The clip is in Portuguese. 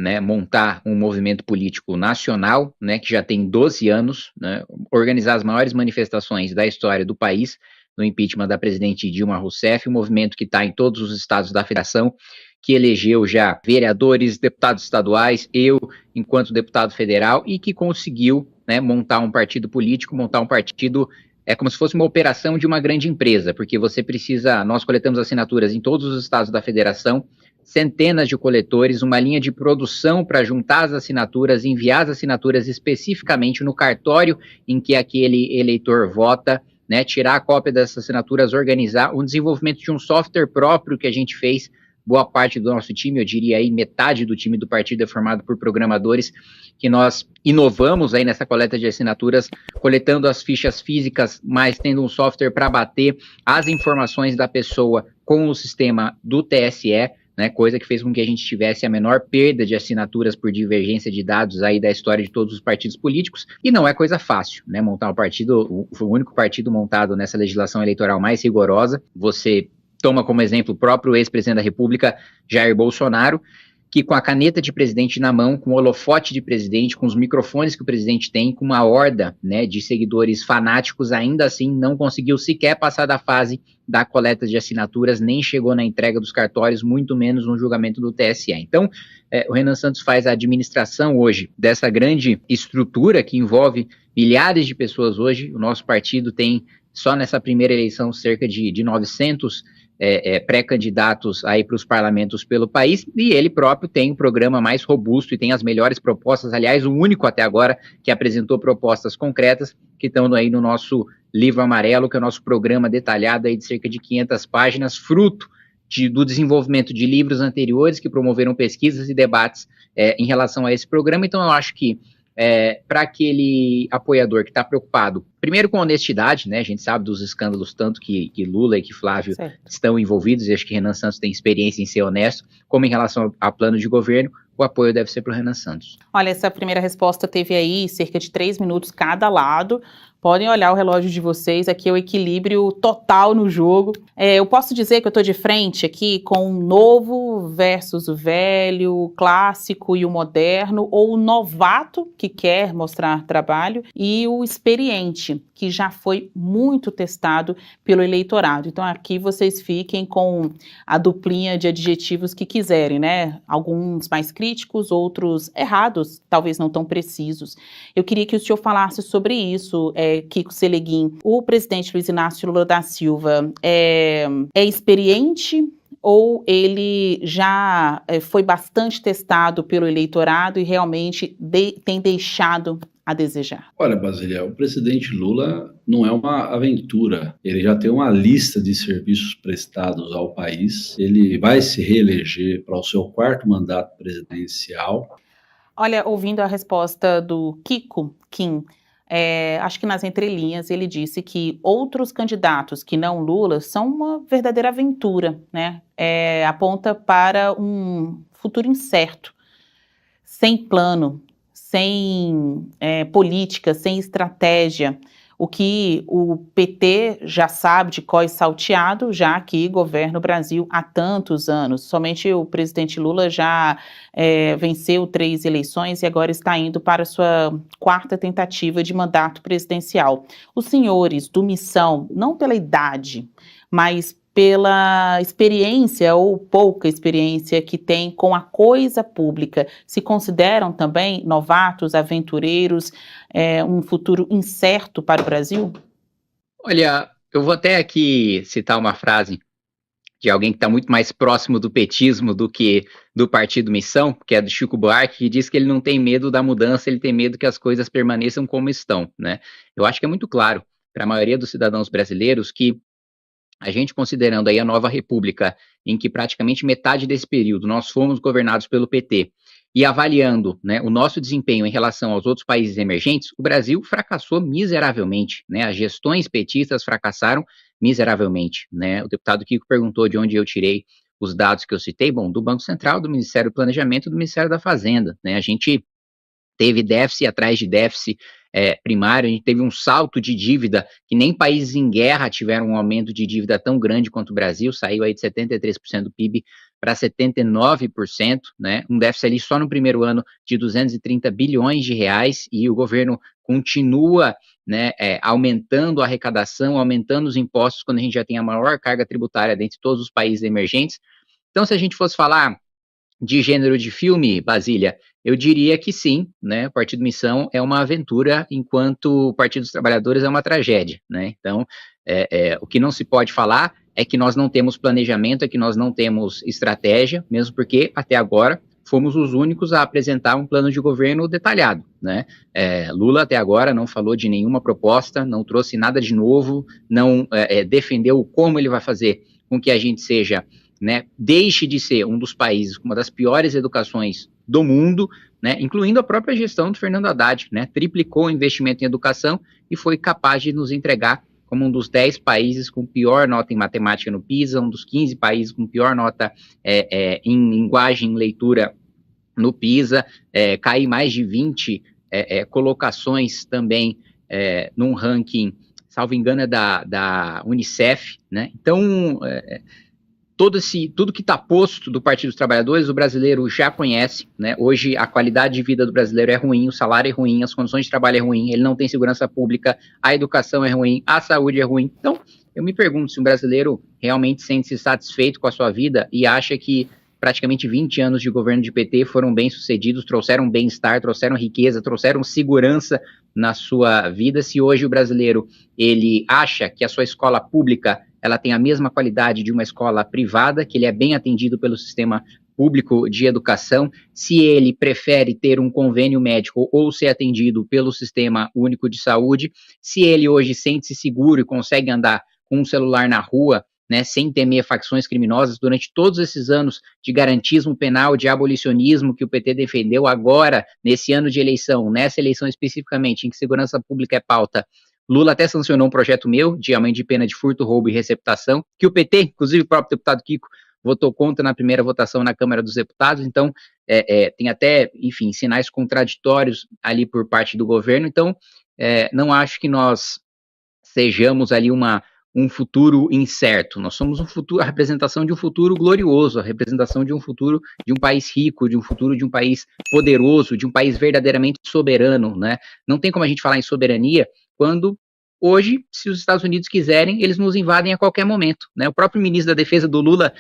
né, montar um movimento político nacional, né, que já tem 12 anos, né, organizar as maiores manifestações da história do país, no impeachment da presidente Dilma Rousseff, um movimento que está em todos os estados da federação, que elegeu já vereadores, deputados estaduais, eu enquanto deputado federal, e que conseguiu, né, montar um partido político, montar um partido, é como se fosse uma operação de uma grande empresa, porque você precisa, nós coletamos assinaturas em todos os estados da federação, centenas de coletores, uma linha de produção para juntar as assinaturas, enviar as assinaturas especificamente no cartório em que aquele eleitor vota, né, tirar a cópia dessas assinaturas, organizar o desenvolvimento de um software próprio que a gente fez. Boa parte do nosso time, eu diria aí metade do time do partido é formado por programadores, que nós inovamos aí nessa coleta de assinaturas, coletando as fichas físicas, mas tendo um software para bater as informações da pessoa com o sistema do TSE, né, coisa que fez com que a gente tivesse a menor perda de assinaturas por divergência de dados aí da história de todos os partidos políticos, e não é coisa fácil, né, montar um partido, foi o único partido montado nessa legislação eleitoral mais rigorosa. Você toma como exemplo o próprio ex-presidente da República, Jair Bolsonaro, que com a caneta de presidente na mão, com o holofote de presidente, com os microfones que o presidente tem, com uma horda, né, de seguidores fanáticos, ainda assim não conseguiu sequer passar da fase da coleta de assinaturas, nem chegou na entrega dos cartórios, muito menos no julgamento do TSE. Então, o Renan Santos faz a administração hoje dessa grande estrutura que envolve milhares de pessoas hoje. O nosso partido tem, só nessa primeira eleição, cerca de 900 pré-candidatos aí para os parlamentos pelo país, e ele próprio tem um programa mais robusto e tem as melhores propostas, aliás, o único até agora que apresentou propostas concretas, que estão aí no nosso livro amarelo, que é o nosso programa detalhado aí de cerca de 500 páginas, fruto do desenvolvimento de livros anteriores que promoveram pesquisas e debates em relação a esse programa. Então eu acho que para aquele apoiador que está preocupado, primeiro com honestidade, né, a gente sabe dos escândalos tanto que Lula e que Flávio estão envolvidos, e acho que Renan Santos tem experiência em ser honesto, como em relação a plano de governo, o apoio deve ser para o Renan Santos. Olha, essa primeira resposta teve aí cerca de 3 minutos cada lado. Podem olhar o relógio de vocês, aqui é o equilíbrio total no jogo. Eu posso dizer que eu estou de frente aqui com o novo versus o velho, o clássico e o moderno, ou o novato que quer mostrar trabalho e o experiente, que já foi muito testado pelo eleitorado. Então aqui vocês fiquem com a duplinha de adjetivos que quiserem, né? Alguns mais críticos, outros errados, talvez não tão precisos. Eu queria que o senhor falasse sobre isso, Kiko Seleguin. O presidente Luiz Inácio Lula da Silva é experiente ou ele já foi bastante testado pelo eleitorado e realmente tem deixado a desejar? Olha, Basília, o presidente Lula não é uma aventura. Ele já tem uma lista de serviços prestados ao país. Ele vai se reeleger para o seu 4º mandato presidencial. Olha, ouvindo a resposta do Kiko Kim, acho que nas entrelinhas ele disse que outros candidatos que não Lula são uma verdadeira aventura, né? Aponta para um futuro incerto, sem plano, sem política, sem estratégia, o que o PT já sabe de cós salteado, já que governa o Brasil há tantos anos. Somente o presidente Lula já venceu 3 eleições e agora está indo para a sua 4ª tentativa de mandato presidencial. Os senhores do Missão, não pela idade, mas pela experiência ou pouca experiência que tem com a coisa pública, se consideram também novatos, aventureiros, um futuro incerto para o Brasil? Olha, eu vou até aqui citar uma frase de alguém que está muito mais próximo do petismo do que do Partido Missão, que é do Chico Buarque, que diz que ele não tem medo da mudança, ele tem medo que as coisas permaneçam como estão, né? Eu acho que é muito claro para a maioria dos cidadãos brasileiros que a gente considerando aí a nova república, em que praticamente metade desse período nós fomos governados pelo PT, e avaliando, né, o nosso desempenho em relação aos outros países emergentes, o Brasil fracassou miseravelmente, né, as gestões petistas fracassaram miseravelmente, né. O deputado Kiko perguntou de onde eu tirei os dados que eu citei, bom, do Banco Central, do Ministério do Planejamento e do Ministério da Fazenda, né, a gente teve déficit atrás de déficit primário, a gente teve um salto de dívida que nem países em guerra tiveram um aumento de dívida tão grande quanto o Brasil, saiu aí de 73% do PIB para 79%, né, um déficit ali só no primeiro ano de 230 bilhões de reais, e o governo continua, né, aumentando a arrecadação, aumentando os impostos, quando a gente já tem a maior carga tributária dentre todos os países emergentes. Então, se a gente fosse falar de gênero de filme, Basília, eu diria que sim, né? O Partido Missão é uma aventura, enquanto o Partido dos Trabalhadores é uma tragédia, né? Então, o que não se pode falar é que nós não temos planejamento, é que nós não temos estratégia, mesmo porque, até agora, fomos os únicos a apresentar um plano de governo detalhado, né? Lula, até agora, não falou de nenhuma proposta, não trouxe nada de novo, não defendeu como ele vai fazer com que a gente seja, né, deixe de ser um dos países com uma das piores educações do mundo, né, incluindo a própria gestão do Fernando Haddad, né, triplicou o investimento em educação e foi capaz de nos entregar como um dos 10 países com pior nota em matemática no PISA, um dos 15 países com pior nota em linguagem e leitura no PISA, cair mais de 20 colocações também num ranking, salvo engano, da Unicef, né? Então, tudo que está posto do Partido dos Trabalhadores, o brasileiro já conhece, né? Hoje a qualidade de vida do brasileiro é ruim, o salário é ruim, as condições de trabalho é ruim, ele não tem segurança pública, a educação é ruim, a saúde é ruim. Então, eu me pergunto se um brasileiro realmente sente-se satisfeito com a sua vida e acha que praticamente 20 anos de governo de PT foram bem-sucedidos, trouxeram bem-estar, trouxeram riqueza, trouxeram segurança na sua vida. Se hoje o brasileiro, ele acha que a sua escola pública ela tem a mesma qualidade de uma escola privada, que ele é bem atendido pelo sistema público de educação, se ele prefere ter um convênio médico ou ser atendido pelo Sistema Único de Saúde, se ele hoje sente-se seguro e consegue andar com um celular na rua, né, sem temer facções criminosas, durante todos esses anos de garantismo penal, de abolicionismo que o PT defendeu, agora, nesse ano de eleição, nessa eleição especificamente, em que segurança pública é pauta, Lula até sancionou um projeto meu de aumento de pena de furto, roubo e receptação, que o PT, inclusive o próprio deputado Kiko, votou contra na primeira votação na Câmara dos Deputados. Então, tem até, enfim, sinais contraditórios ali por parte do governo. Então, não acho que nós sejamos ali um futuro incerto. Nós somos a representação de um futuro glorioso, a representação de um futuro de um país rico, de um futuro de um país poderoso, de um país verdadeiramente soberano, né? Não tem como a gente falar em soberania quando hoje, se os Estados Unidos quiserem, eles nos invadem a qualquer momento, né? O próprio ministro da Defesa do Lula